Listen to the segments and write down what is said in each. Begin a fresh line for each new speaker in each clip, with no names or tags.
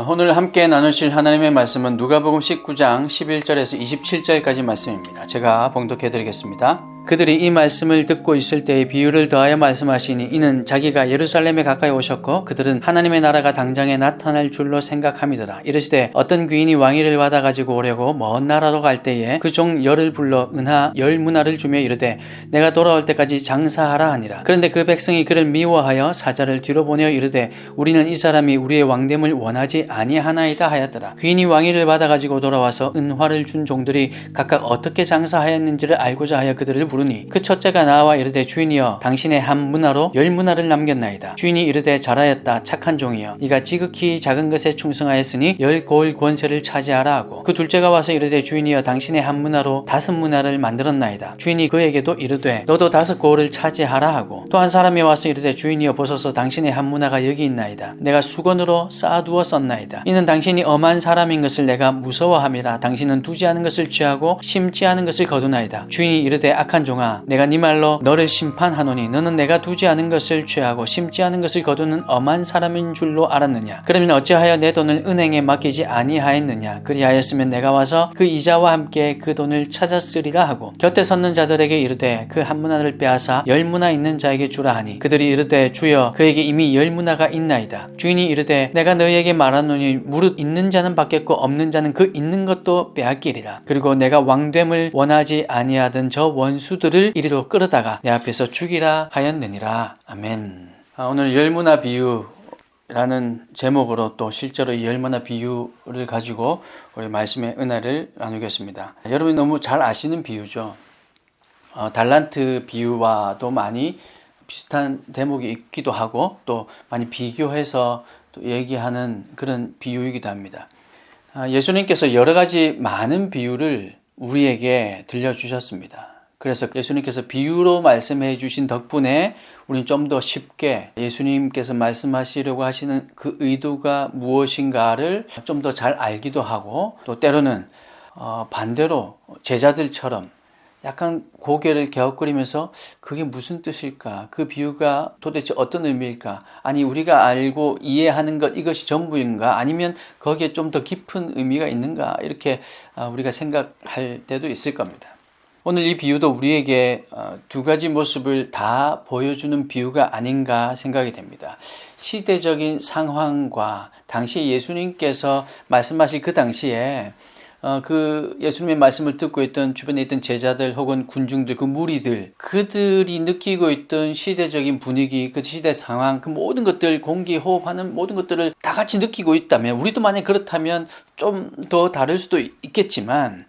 오늘 함께 나누실 하나님의 말씀은 누가복음 19장 11절에서 27절까지 말씀입니다. 제가 봉독해 드리겠습니다. 그들이 이 말씀을 듣고 있을 때에 비유를 더하여 말씀하시니 이는 자기가 예루살렘에 가까이 오셨고 그들은 하나님의 나라가 당장에 나타날 줄로 생각함이더라. 이르시되 어떤 귀인이 왕위를 받아 가지고 오려고 먼 나라로 갈 때에 그 종 열을 불러 은하 10문화를 주며 이르되 내가 돌아올 때까지 장사하라 하니라. 그런데 그 백성이 그를 미워하여 사자를 뒤로 보내어 이르되 우리는 이 사람이 우리의 왕됨을 원하지 아니하나이다 하였더라. 귀인이 왕위를 받아 가지고 돌아와서 은화를 준 종들이 각각 어떻게 장사하였는지를 알고자 하여 그들을 부르니 그 첫째가 나와 이르되 주인이여 당신의 한 문화로 10문화를 남겼나이다. 주인이 이르되 잘하였다 착한 종이여 네가 지극히 작은 것에 충성하였으니 10고을 권세를 차지하라 하고 그 둘째가 와서 이르되 주인이여 당신의 한 문화로 5문화를 만들었나이다. 주인이 그에게도 이르되 너도 5고을을 차지하라 하고 또 한 사람이 와서 이르되 주인이여 보소서 당신의 한 문화가 여기 있나이다. 내가 수건으로 쌓아두어 썼나이다. 이는 당신이 엄한 사람인 것을 내가 무서워함이라. 당신은 두지 않은 것을 취하고 심지 않은 것을 거두나이다. 주인이 이르되 악한 종아 내가 네 말로 너를 심판하노니 너는 내가 두지 않은 것을 취하고 심지 않은 것을 거두는 엄한 사람인 줄로 알았느냐. 그러면 어찌하여 내 돈을 은행에 맡기지 아니하였느냐. 그리하였으면 내가 와서 그 이자와 함께 그 돈을 찾았으리라 하고 곁에 섰는 자들에게 이르되 그 한 문화를 빼앗아 10문화 있는 자에게 주라 하니 그들이 이르되 주여 그에게 이미 10문화가 있나이다. 주인이 이르되 내가 너희에게 말하노니 무릇 있는 자는 받겠고 없는 자는 그 있는 것도 빼앗기리라. 그리고 내가 왕됨을 원하지 아니하던 저 원수들을 이리로 끌어다가 내 앞에서 죽이라 하였느니라. 아멘. 오늘 10문화 비유라는 제목으로 또 실제로 이 10문화 비유를 가지고 우리 말씀의 은혜를 나누겠습니다. 여러분이 너무 잘 아시는 비유죠. 달란트 비유와도 많이 비슷한 대목이 있기도 하고 또 많이 비교해서 또 얘기하는 그런 비유이기도 합니다. 예수님께서 여러 가지 많은 비유를 우리에게 들려주셨습니다. 그래서 예수님께서 비유로 말씀해 주신 덕분에 우리는 좀 더 쉽게 예수님께서 말씀하시려고 하시는 그 의도가 무엇인가를 좀 더 잘 알기도 하고 또 때로는 반대로 제자들처럼 약간 고개를 갸웃거리면서 그게 무슨 뜻일까? 그 비유가 도대체 어떤 의미일까? 아니 우리가 알고 이해하는 것 이것이 전부인가? 아니면 거기에 좀 더 깊은 의미가 있는가? 이렇게 우리가 생각할 때도 있을 겁니다. 오늘 이 비유도 우리에게 두 가지 모습을 다 보여주는 비유가 아닌가 생각이 됩니다. 시대적인 상황과 당시 예수님께서 말씀하신 그 당시에 그 예수님의 말씀을 듣고 있던 주변에 있던 제자들 혹은 군중들, 그 무리들, 그들이 느끼고 있던 시대적인 분위기, 그 시대 상황, 그 모든 것들, 공기, 호흡하는 모든 것들을 다 같이 느끼고 있다면, 우리도 만약 그렇다면 좀 더 다를 수도 있겠지만,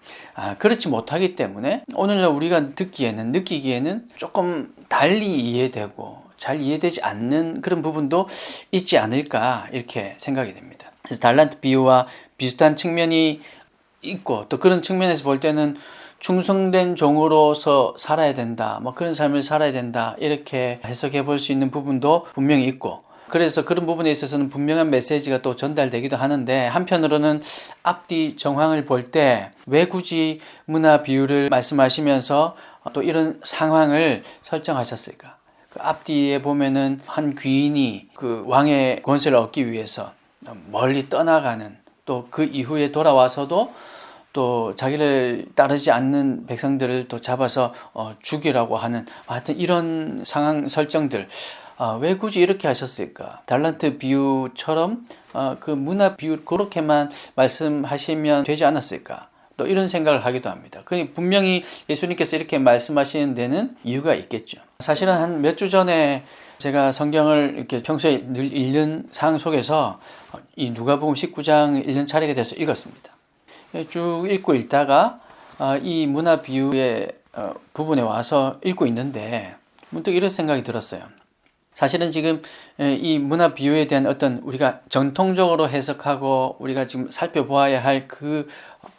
그렇지 못하기 때문에 오늘날 우리가 느끼기에는 조금 달리 이해되고 잘 이해되지 않는 그런 부분도 있지 않을까 이렇게 생각이 됩니다. 그래서 달란트 비유와 비슷한 측면이 있고 또 그런 측면에서 볼 때는 충성된 종으로서 살아야 된다, 뭐 그런 삶을 살아야 된다 이렇게 해석해 볼 수 있는 부분도 분명히 있고 그래서 그런 부분에 있어서는 분명한 메시지가 또 전달되기도 하는데 한편으로는 앞뒤 정황을 볼 때 왜 굳이 문화 비유를 말씀하시면서 또 이런 상황을 설정하셨을까? 그 앞뒤에 보면은 한 귀인이 그 왕의 권세를 얻기 위해서 멀리 떠나가는 또 그 이후에 돌아와서도 또 자기를 따르지 않는 백성들을 또 잡아서 죽이라고 하는 하여튼 이런 상황 설정들 왜 굳이 이렇게 하셨을까? 달란트 비유처럼 그 문화 비유 그렇게만 말씀하시면 되지 않았을까? 또 이런 생각을 하기도 합니다. 분명히 예수님께서 이렇게 말씀하시는 데는 이유가 있겠죠. 사실은 한 몇 주 전에 제가 성경을 이렇게 평소에 늘 읽는 상황 속에서 이 누가복음 19장 읽는 차례가 돼서 읽었습니다. 쭉 읽고 있다가 이 문화 비유의 부분에 와서 읽고 있는데 문득 이런 생각이 들었어요. 사실은 지금 이 문화 비유에 대한 어떤 우리가 전통적으로 해석하고 우리가 지금 살펴보아야 할 그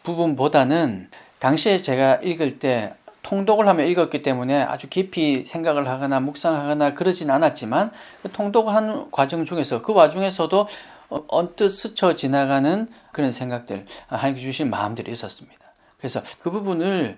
부분보다는 당시에 제가 읽을 때 통독을 하며 읽었기 때문에 아주 깊이 생각을 하거나 묵상하거나 그러진 않았지만 통독을 하는 과정 중에서 그 와중에서도 언뜻 스쳐 지나가는 그런 생각들, 하나님께 주신 마음들이 있었습니다. 그래서 그 부분을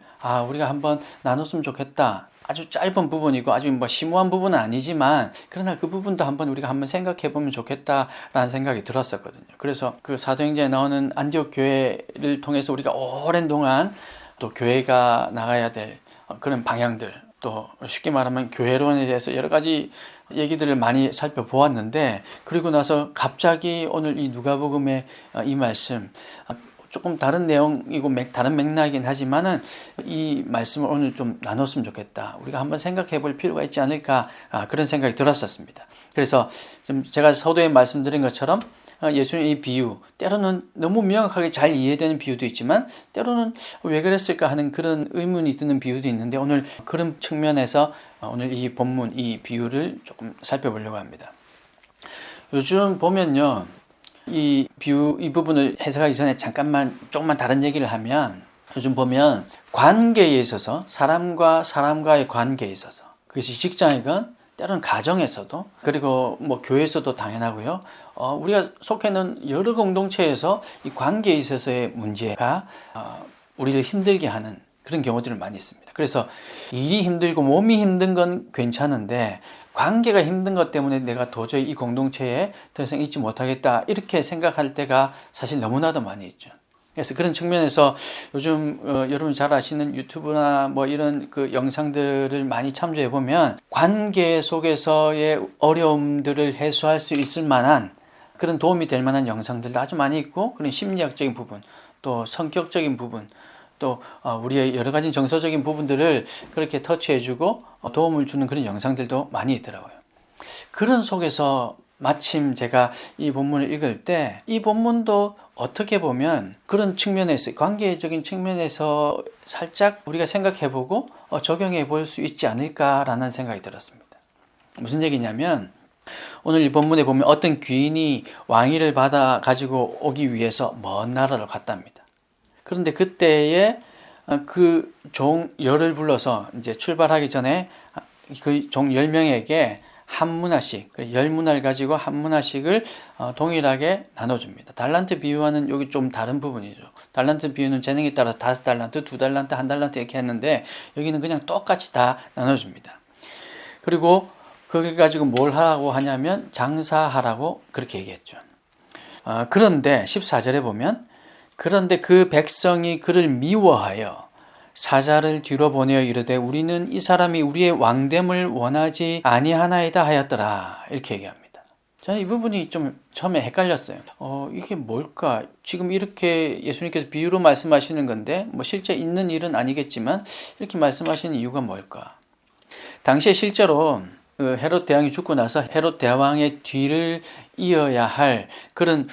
우리가 한번 나눴으면 좋겠다. 아주 짧은 부분이고 아주 뭐 심오한 부분은 아니지만 그러나 그 부분도 우리가 한번 생각해 보면 좋겠다라는 생각이 들었었거든요. 그래서 그 사도행전에 나오는 안디옥 교회를 통해서 우리가 오랜 동안 또 교회가 나가야 될 그런 방향들, 또 쉽게 말하면 교회론에 대해서 여러 가지 얘기들을 많이 살펴보았는데, 그리고 나서 갑자기 오늘 이 누가복음의 이 말씀, 조금 다른 내용이고 다른 맥락이긴 하지만은 이 말씀을 오늘 좀 나눴으면 좋겠다, 우리가 한번 생각해 볼 필요가 있지 않을까, 그런 생각이 들었었습니다. 그래서 좀 제가 서두에 말씀드린 것처럼 예수님의 이 비유, 때로는 너무 명확하게 잘 이해되는 비유도 있지만 때로는 왜 그랬을까 하는 그런 의문이 드는 비유도 있는데, 오늘 그런 측면에서 오늘 이 본문, 이 비유를 조금 살펴보려고 합니다. 요즘 보면요, 이 비유, 이 부분을 해석하기 전에 조금만 다른 얘기를 하면, 요즘 보면 관계에 있어서, 사람과 사람과의 관계에 있어서, 그것이 직장이건 때로는 가정에서도, 그리고 뭐 교회에서도 당연하고요. 우리가 속해 있는 여러 공동체에서 이 관계에 있어서의 문제가 우리를 힘들게 하는 그런 경우들을 많이 있습니다. 그래서 일이 힘들고 몸이 힘든 건 괜찮은데 관계가 힘든 것 때문에 내가 도저히 이 공동체에 더 이상 있지 못하겠다, 이렇게 생각할 때가 사실 너무나도 많이 있죠. 그래서 그런 측면에서 요즘 여러분 잘 아시는 유튜브나 뭐 이런 그 영상들을 많이 참조해 보면 관계 속에서의 어려움들을 해소할 수 있을 만한, 그런 도움이 될 만한 영상들도 아주 많이 있고, 그런 심리학적인 부분, 또 성격적인 부분, 또 우리의 여러 가지 정서적인 부분들을 그렇게 터치해주고 도움을 주는 그런 영상들도 많이 있더라고요. 그런 속에서 마침 제가 이 본문을 읽을 때 이 본문도 어떻게 보면 그런 측면에서, 관계적인 측면에서 살짝 우리가 생각해보고 적용해 볼 수 있지 않을까라는 생각이 들었습니다. 무슨 얘기냐면, 오늘 이 본문에 보면 어떤 귀인이 왕위를 받아 가지고 오기 위해서 먼 나라로 갔답니다. 그런데 그때에 그 종 10을 불러서 이제 출발하기 전에 그 종 10명에게 한 문화씩, 10문화를 가지고 한 문화씩을 동일하게 나눠줍니다. 달란트 비유와는 여기 좀 다른 부분이죠. 달란트 비유는 재능에 따라서 5달란트, 2달란트, 1달란트 이렇게 했는데, 여기는 그냥 똑같이 다 나눠줍니다. 그리고 그걸 가지고 뭘 하라고 하냐면 장사하라고 그렇게 얘기했죠. 그런데 14절에 보면, 그런데 그 백성이 그를 미워하여 사자를 뒤로 보내어 이르되 우리는 이 사람이 우리의 왕됨을 원하지 아니하나이다 하였더라, 이렇게 얘기합니다. 저는 이 부분이 좀 처음에 헷갈렸어요. 이게 뭘까? 지금 이렇게 예수님께서 비유로 말씀하시는 건데 뭐 실제 있는 일은 아니겠지만 이렇게 말씀하시는 이유가 뭘까? 당시에 실제로 헤롯 대왕이 죽고 나서 헤롯 대왕의 뒤를 이어야 할 그런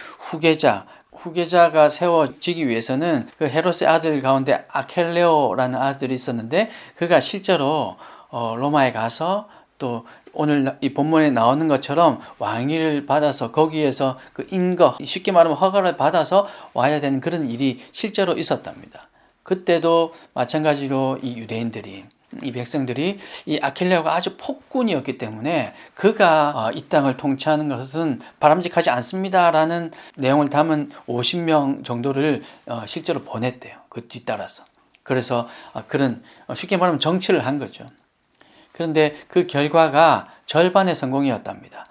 후계자가 세워지기 위해서는 그 헤롯의 아들 가운데 아켈레오라는 아들이 있었는데, 그가 실제로 로마에 가서 또 오늘 이 본문에 나오는 것처럼 왕위를 받아서 거기에서 그 인거, 쉽게 말하면 허가를 받아서 와야 되는 그런 일이 실제로 있었답니다. 그때도 마찬가지로 이 백성들이 이 아킬레오가 아주 폭군이었기 때문에 그가 이 땅을 통치하는 것은 바람직하지 않습니다라는 내용을 담은 50명 정도를 실제로 보냈대요. 그 뒤따라서. 그래서 그런 쉽게 말하면 정치를 한 거죠. 그런데 그 결과가 절반의 성공이었답니다.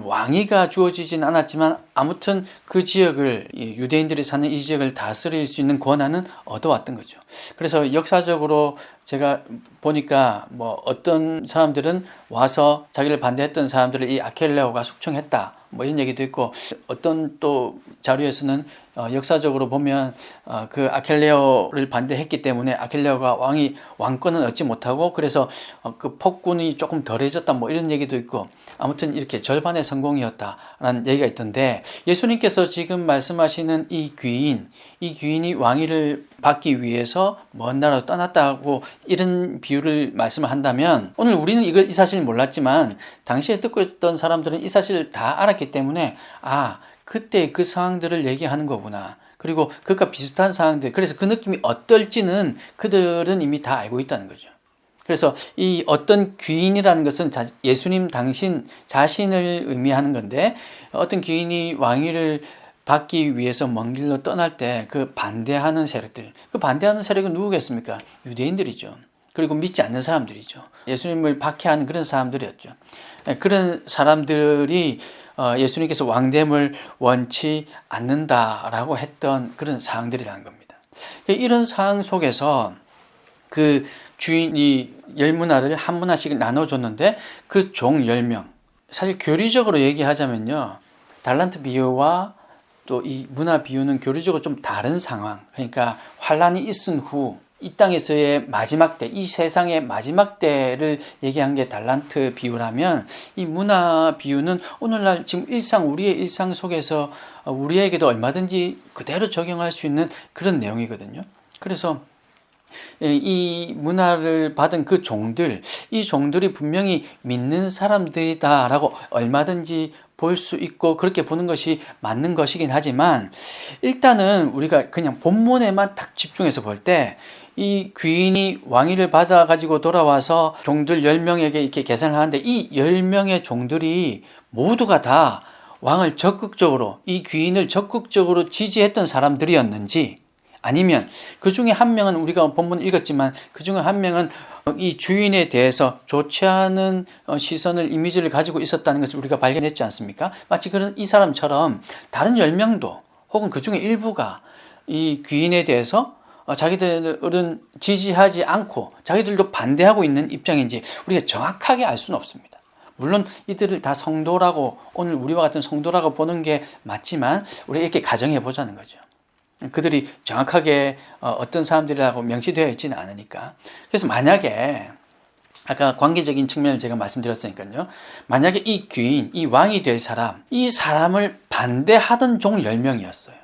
왕위가 주어지진 않았지만 아무튼 그 지역을, 유대인들이 사는 이 지역을 다스릴 수 있는 권한은 얻어왔던 거죠. 그래서 역사적으로 제가 보니까 뭐 어떤 사람들은 와서 자기를 반대했던 사람들을 이 아켈레오가 숙청했다, 뭐 이런 얘기도 있고, 어떤 또 자료에서는 역사적으로 보면 그 아켈레오를 반대했기 때문에 아켈레오가 왕권은 얻지 못하고 그래서 그 폭군이 조금 덜해졌다, 뭐 이런 얘기도 있고, 아무튼 이렇게 절반의 성공이었다라는 얘기가 있던데, 예수님께서 지금 말씀하시는 이 귀인이 왕위를 받기 위해서 먼 나라로 떠났다고 이런 비유를 말씀을 한다면, 오늘 우리는 이 사실을 몰랐지만 당시에 듣고 있던 사람들은 이 사실을 다 알았기 때문에 그때 그 상황들을 얘기하는 거구나, 그리고 그것과 비슷한 상황들, 그래서 그 느낌이 어떨지는 그들은 이미 다 알고 있다는 거죠. 그래서 이 어떤 귀인이라는 것은 예수님 당신 자신을 의미하는 건데, 어떤 귀인이 왕위를 받기 위해서 먼 길로 떠날 때 그 반대하는 세력들, 그 반대하는 세력은 누구겠습니까? 유대인들이죠. 그리고 믿지 않는 사람들이죠. 예수님을 박해하는 그런 사람들이었죠. 그런 사람들이 예수님께서 왕됨을 원치 않는다라고 했던 그런 사항들이라는 겁니다. 이런 상황 속에서 그 주인이 10문화를 한 문화씩 나눠줬는데 그 종 10명, 사실 교리적으로 얘기하자면요, 달란트 비유와 또 이 문화 비유는 교리적으로 좀 다른 상황, 그러니까 환란이 있은 후 이 땅에서의 마지막 때, 이 세상의 마지막 때를 얘기한 게 달란트 비유라면, 이 문화 비유는 오늘날 지금 우리의 일상 속에서 우리에게도 얼마든지 그대로 적용할 수 있는 그런 내용이거든요. 그래서 이 문화를 받은 그 종들, 이 종들이 분명히 믿는 사람들이다라고 얼마든지 볼 수 있고 그렇게 보는 것이 맞는 것이긴 하지만, 일단은 우리가 그냥 본문에만 딱 집중해서 볼 때 이 귀인이 왕위를 받아가지고 돌아와서 종들 10명에게 이렇게 계산을 하는데, 이 10명의 종들이 모두가 다 왕을 적극적으로, 이 귀인을 적극적으로 지지했던 사람들이었는지, 아니면 그 중에 한 명은, 우리가 본문 읽었지만 그 중에 한 명은 이 주인에 대해서 좋지 않은 시선을, 이미지를 가지고 있었다는 것을 우리가 발견했지 않습니까? 마치 그런 이 사람처럼 다른 10명도 혹은 그 중에 일부가 이 귀인에 대해서 자기들은 지지하지 않고 자기들도 반대하고 있는 입장인지 우리가 정확하게 알 수는 없습니다. 물론 이들을 다 성도라고, 오늘 우리와 같은 성도라고 보는 게 맞지만 우리가 이렇게 가정해 보자는 거죠. 그들이 정확하게 어떤 사람들이라고 명시되어 있지는 않으니까. 그래서 만약에 아까 관계적인 측면을 제가 말씀드렸으니까요, 만약에 이 귀인, 이 왕이 될 사람, 이 사람을 반대하던 종 10명이었어요.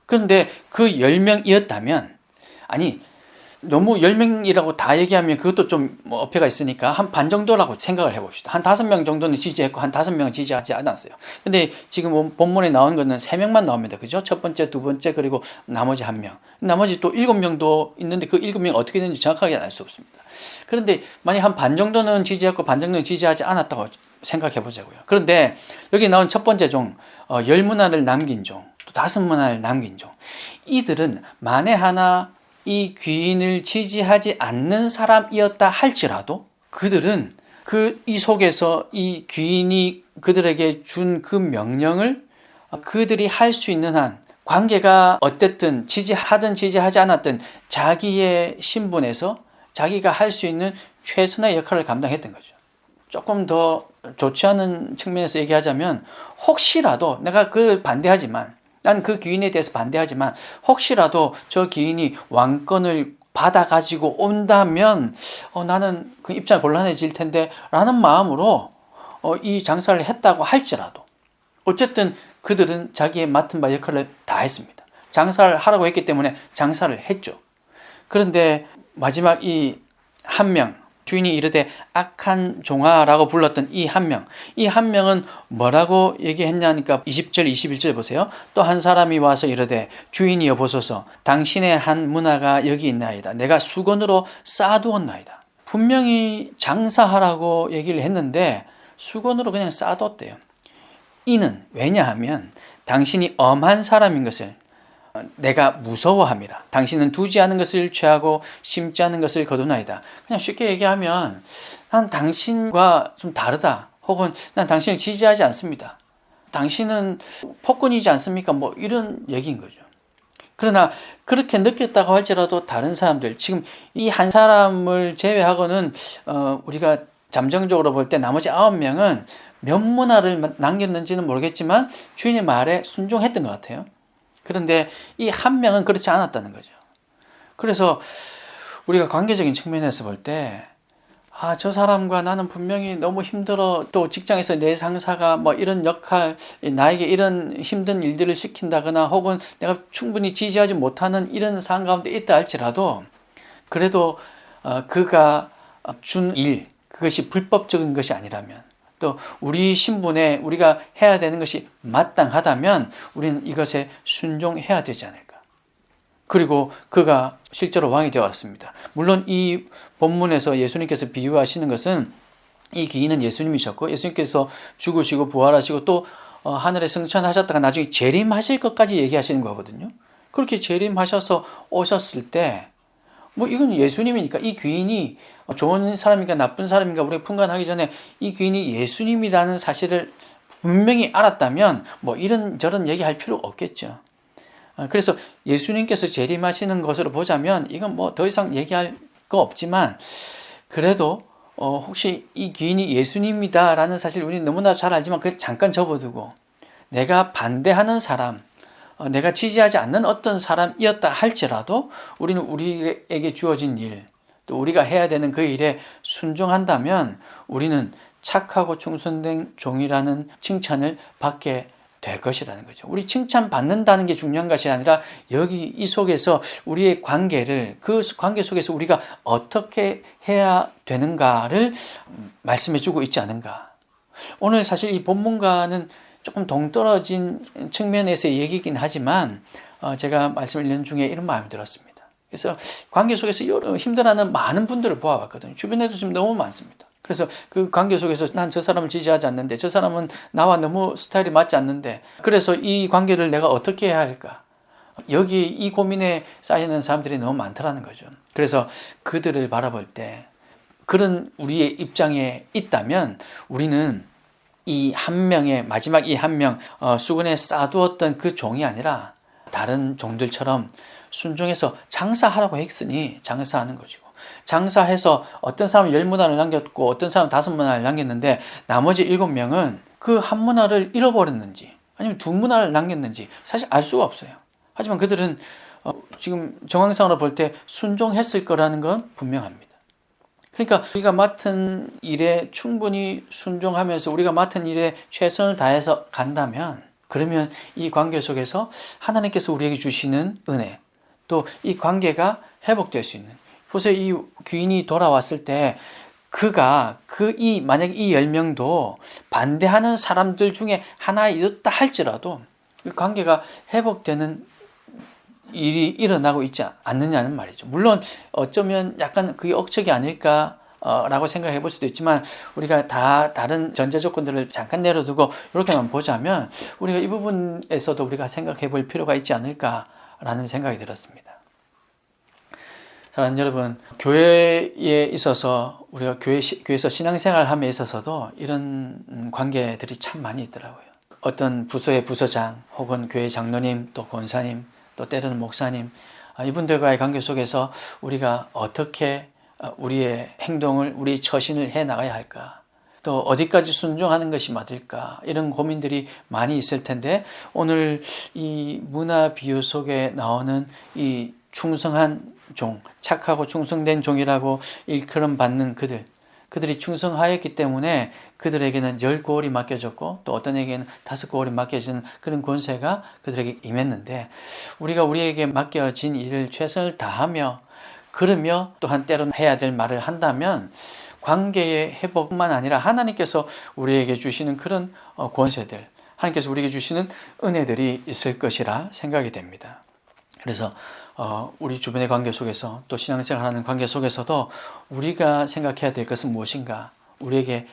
그런데 그 10명이었다면, 아니 너무 10명이라고 다 얘기하면 그것도 좀 어폐가 있으니까 한 반 정도라고 생각을 해봅시다. 한 5명 정도는 지지했고 한 5명은 지지하지 않았어요. 근데 지금 본문에 나온 거는 3명만 나옵니다. 그죠? 첫 번째, 두 번째, 그리고 나머지 1명. 나머지 또 7명도 있는데 그 7명이 어떻게 되는지 정확하게 알 수 없습니다. 그런데 만약 한 반 정도는 지지했고 반 정도는 지지하지 않았다고 생각해 보자고요. 그런데 여기 나온 첫 번째 종, 10문화를 남긴 종, 또 5문화를 남긴 종, 이들은 만에 하나 이 귀인을 지지하지 않는 사람이었다 할지라도 그들은 이 속에서 이 귀인이 그들에게 준 그 명령을 그들이 할 수 있는 한, 관계가 어쨌든 지지하든 지지하지 않았든 자기의 신분에서 자기가 할 수 있는 최선의 역할을 감당했던 거죠. 조금 더 좋지 않은 측면에서 얘기하자면, 혹시라도 내가 그걸 반대하지만, 난 그 귀인에 대해서 반대하지만 혹시라도 저 귀인이 왕권을 받아가지고 온다면 나는 그 입장이 곤란해질 텐데 라는 마음으로 이 장사를 했다고 할지라도, 어쨌든 그들은 자기의 맡은 바 역할을 다 했습니다. 장사를 하라고 했기 때문에 장사를 했죠. 그런데 마지막 이 한 명, 주인이 이르되 악한 종아라고 불렀던 이 한 명, 이 한 명은 뭐라고 얘기했냐니까 20절 21절 보세요. 또 한 사람이 와서 이르되 주인이여 보소서, 당신의 한 문화가 여기 있나이다. 내가 수건으로 쌓아두었나이다. 분명히 장사하라고 얘기를 했는데 수건으로 그냥 쌓아뒀대요. 이는 왜냐하면 당신이 엄한 사람인 것을 내가 무서워함이라. 당신은 두지 않은 것을 취하고 심지 않은 것을 거두나이다. 그냥 쉽게 얘기하면 난 당신과 좀 다르다, 혹은 난 당신을 지지하지 않습니다, 당신은 폭군이지 않습니까, 뭐 이런 얘기인 거죠. 그러나 그렇게 느꼈다고 할지라도 다른 사람들, 지금 이 한 사람을 제외하고는 우리가 잠정적으로 볼 때 나머지 9명은 몇 문화를 남겼는지는 모르겠지만 주인의 말에 순종했던 것 같아요. 그런데 이 한 명은 그렇지 않았다는 거죠. 그래서 우리가 관계적인 측면에서 볼 때, 저 사람과 나는 분명히 너무 힘들어, 또 직장에서 내 상사가 뭐 이런 역할, 나에게 이런 힘든 일들을 시킨다거나 혹은 내가 충분히 지지하지 못하는 이런 상황 가운데 있다 할지라도, 그래도 그가 준 일, 그것이 불법적인 것이 아니라면, 또 우리 신분에 우리가 해야 되는 것이 마땅하다면 우리는 이것에 순종해야 되지 않을까. 그리고 그가 실제로 왕이 되었습니다. 물론 이 본문에서 예수님께서 비유하시는 것은 이 귀인은 예수님이셨고, 예수님께서 죽으시고 부활하시고 또 하늘에 승천하셨다가 나중에 재림하실 것까지 얘기하시는 거거든요. 그렇게 재림하셔서 오셨을 때 뭐 이건 예수님이니까 이 귀인이 좋은 사람인가 나쁜 사람인가 우리가 분간하기 전에 이 귀인이 예수님이라는 사실을 분명히 알았다면 뭐 이런저런 얘기할 필요 없겠죠. 그래서 예수님께서 재림하시는 것으로 보자면 이건 뭐 더 이상 얘기할 거 없지만 그래도 혹시 이 귀인이 예수님이다라는 사실 우리는 너무나 잘 알지만 그걸 잠깐 접어두고 내가 반대하는 사람, 내가 지지하지 않는 어떤 사람이었다 할지라도 우리는 우리에게 주어진 일, 또 우리가 해야 되는 그 일에 순종한다면 우리는 착하고 충성된 종이라는 칭찬을 받게 될 것이라는 거죠. 우리 칭찬받는다는 게 중요한 것이 아니라 여기 이 속에서 우리의 관계를 그 관계 속에서 우리가 어떻게 해야 되는가를 말씀해 주고 있지 않은가. 오늘 사실 이 본문과는 조금 동떨어진 측면에서의 얘기이긴 하지만 제가 말씀을 읽는 중에 이런 마음이 들었습니다. 그래서 관계 속에서 힘들어하는 많은 분들을 보아봤거든요. 주변에도 지금 너무 많습니다. 그래서 그 관계 속에서 난 저 사람을 지지하지 않는데 저 사람은 나와 너무 스타일이 맞지 않는데 그래서 이 관계를 내가 어떻게 해야 할까? 여기 이 고민에 쌓이는 사람들이 너무 많더라는 거죠. 그래서 그들을 바라볼 때 그런 우리의 입장에 있다면 우리는 이 한 명의 마지막 이 한 명 수군에 쌓아두었던 그 종이 아니라 다른 종들처럼 순종해서 장사하라고 했으니 장사하는 것이고 장사해서 어떤 사람은 10문화를 남겼고 어떤 사람은 5문화를 남겼는데 나머지 7명은 그 한 문화를 잃어버렸는지 아니면 2문화를 남겼는지 사실 알 수가 없어요. 하지만 그들은 지금 정황상으로 볼 때 순종했을 거라는 건 분명합니다. 그러니까 우리가 맡은 일에 충분히 순종하면서 우리가 맡은 일에 최선을 다해서 간다면 그러면 이 관계 속에서 하나님께서 우리에게 주시는 은혜 또 이 관계가 회복될 수 있는 보세요. 이 귀인이 돌아왔을 때 그가 만약 이 10명도 반대하는 사람들 중에 하나였다 할지라도 그 관계가 회복되는 일이 일어나고 있지 않느냐는 말이죠. 물론 어쩌면 약간 그게 억측이 아닐까 라고 생각해 볼 수도 있지만 우리가 다 다른 전제 조건들을 잠깐 내려두고 이렇게만 보자면 우리가 이 부분에서도 우리가 생각해 볼 필요가 있지 않을까라는 생각이 들었습니다. 사랑하는 여러분, 교회에 있어서 우리가 교회에서 신앙생활을 함에 있어서도 이런 관계들이 참 많이 있더라고요. 어떤 부서의 부서장 혹은 교회 장로님 또 권사님 또 때로는 목사님 이분들과의 관계 속에서 우리가 어떻게 우리의 행동을 우리의 처신을 해 나가야 할까 또 어디까지 순종하는 것이 맞을까 이런 고민들이 많이 있을 텐데 오늘 이 문화 비유 속에 나오는 이 충성한 종, 착하고 충성된 종이라고 일컬음 받는 그들이 충성하였기 때문에 그들에게는 10고을이 맡겨졌고 또 어떤 에게는 5고을이 맡겨지는 그런 권세가 그들에게 임했는데 우리가 우리에게 맡겨진 일을 최선을 다하며 그러며 또한 때로는 해야 될 말을 한다면 관계의 회복뿐만 아니라 하나님께서 우리에게 주시는 그런 권세들 하나님께서 우리에게 주시는 은혜들이 있을 것이라 생각이 됩니다. 그래서 우리 주변의 관계 속에서 또 신앙생활하는 관계 속에서도 우리가 생각해야 될 것은 무엇인가 우리에게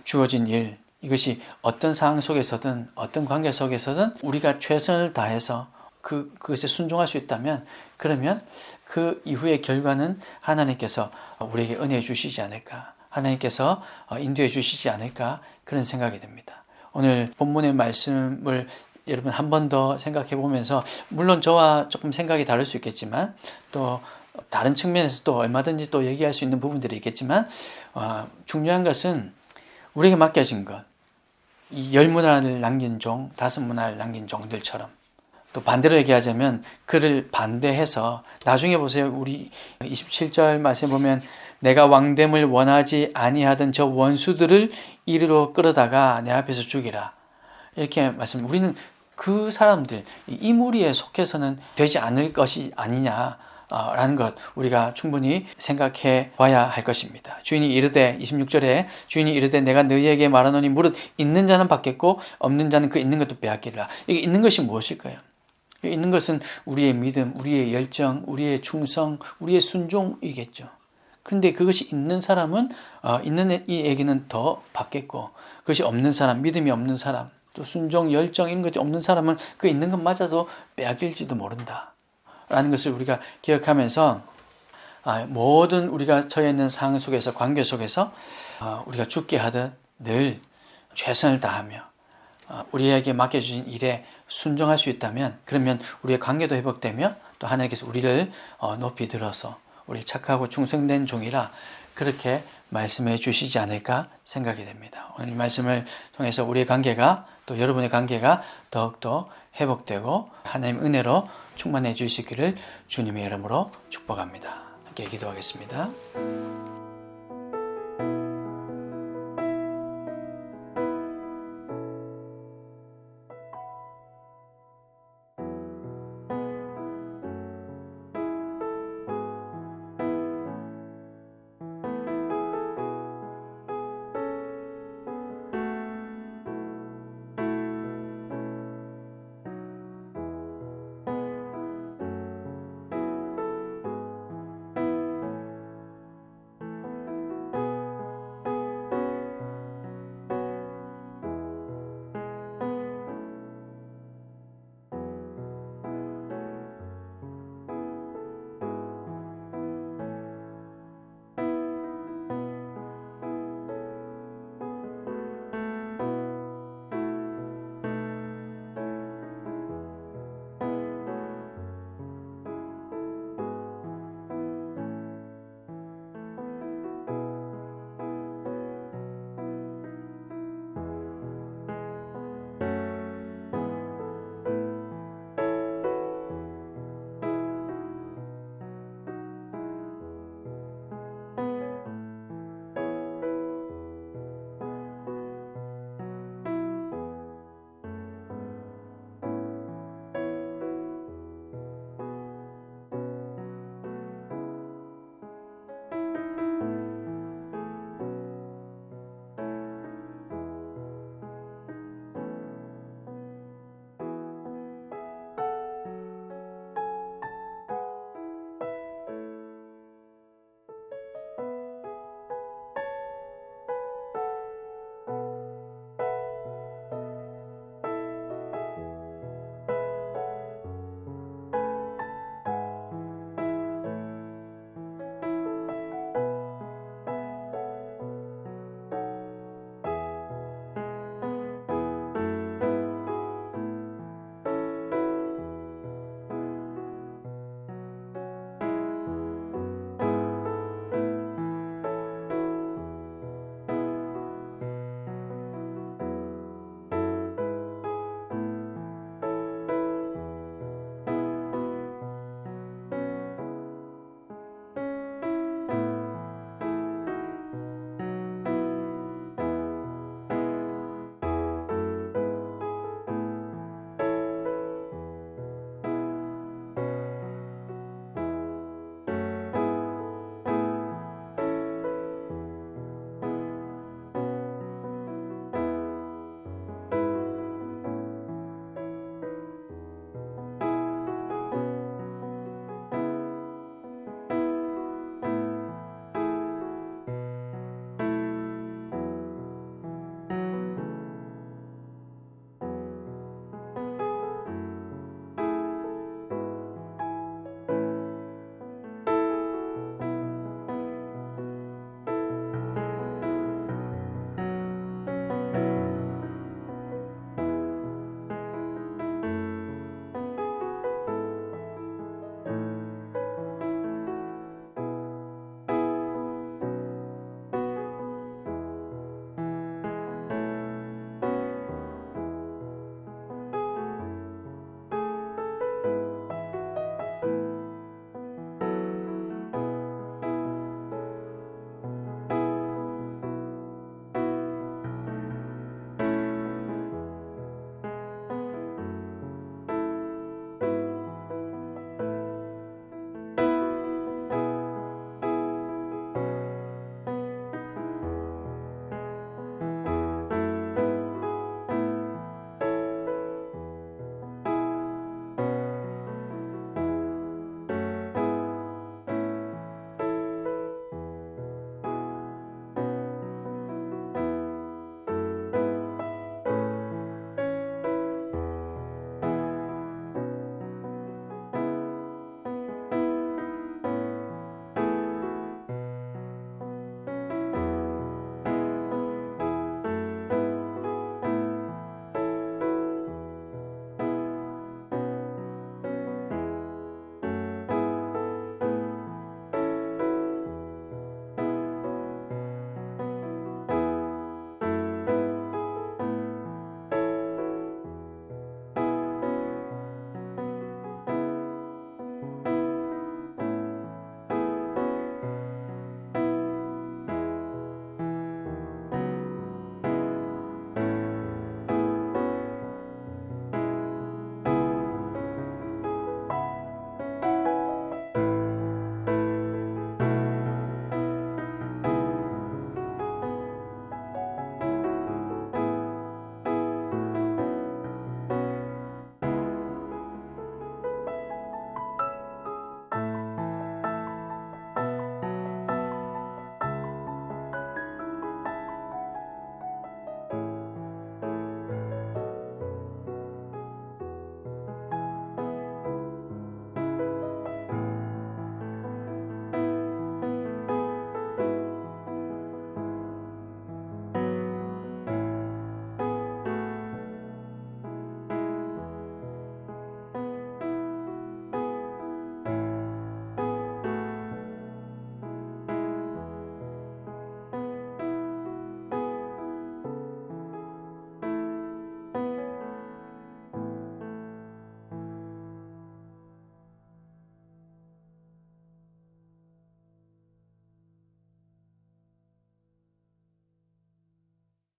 주어진 일 이것이 어떤 상황 속에서든 어떤 관계 속에서든 우리가 최선을 다해서 그것에 순종할 수 있다면 그러면 그 이후의 결과는 하나님께서 우리에게 은혜해 주시지 않을까 하나님께서 인도해 주시지 않을까 그런 생각이 듭니다. 오늘 본문의 말씀을 여러분 한 번 더 생각해 보면서 물론 저와 조금 생각이 다를 수 있겠지만 또 다른 측면에서 또 얼마든지 또 얘기할 수 있는 부분들이 있겠지만 중요한 것은 우리에게 맡겨진 것 이 10문화를 남긴 종, 5문화를 남긴 종들처럼 또 반대로 얘기하자면 그를 반대해서 나중에 보세요. 우리 27절 말씀 보면 내가 왕됨을 원하지 아니하던 저 원수들을 이리로 끌어다가 내 앞에서 죽이라. 이렇게 말씀. 우리는 그 사람들, 이 무리에 속해서는 되지 않을 것이 아니냐라는 것 우리가 충분히 생각해 봐야 할 것입니다. 주인이 이르되 26절에 주인이 이르되 내가 너희에게 말하노니 무릇 있는 자는 받겠고 없는 자는 그 있는 것도 빼앗기리라. 이게 있는 것이 무엇일까요? 있는 것은 우리의 믿음, 우리의 열정, 우리의 충성, 우리의 순종이겠죠. 그런데 그것이 있는 사람은 있는 이에게는 더 받겠고 그것이 없는 사람, 믿음이 없는 사람 또 순종, 열정 이런 것이 없는 사람은 그 있는 것마저도 빼앗길지도 모른다 라는 것을 우리가 기억하면서 모든 우리가 처해 있는 상황 속에서, 관계 속에서 우리가 죽게 하듯 늘 최선을 다하며 우리에게 맡겨주신 일에 순종할 수 있다면, 그러면 우리의 관계도 회복되며 또 하나님께서 우리를 높이 들어서 우리 착하고 충성된 종이라 그렇게 말씀해 주시지 않을까 생각이 됩니다. 오늘 말씀을 통해서 우리의 관계가, 또 여러분의 관계가 더욱더 회복되고 하나님 은혜로 충만해 주시기를 주님의 이름으로 축복합니다. 함께 기도하겠습니다.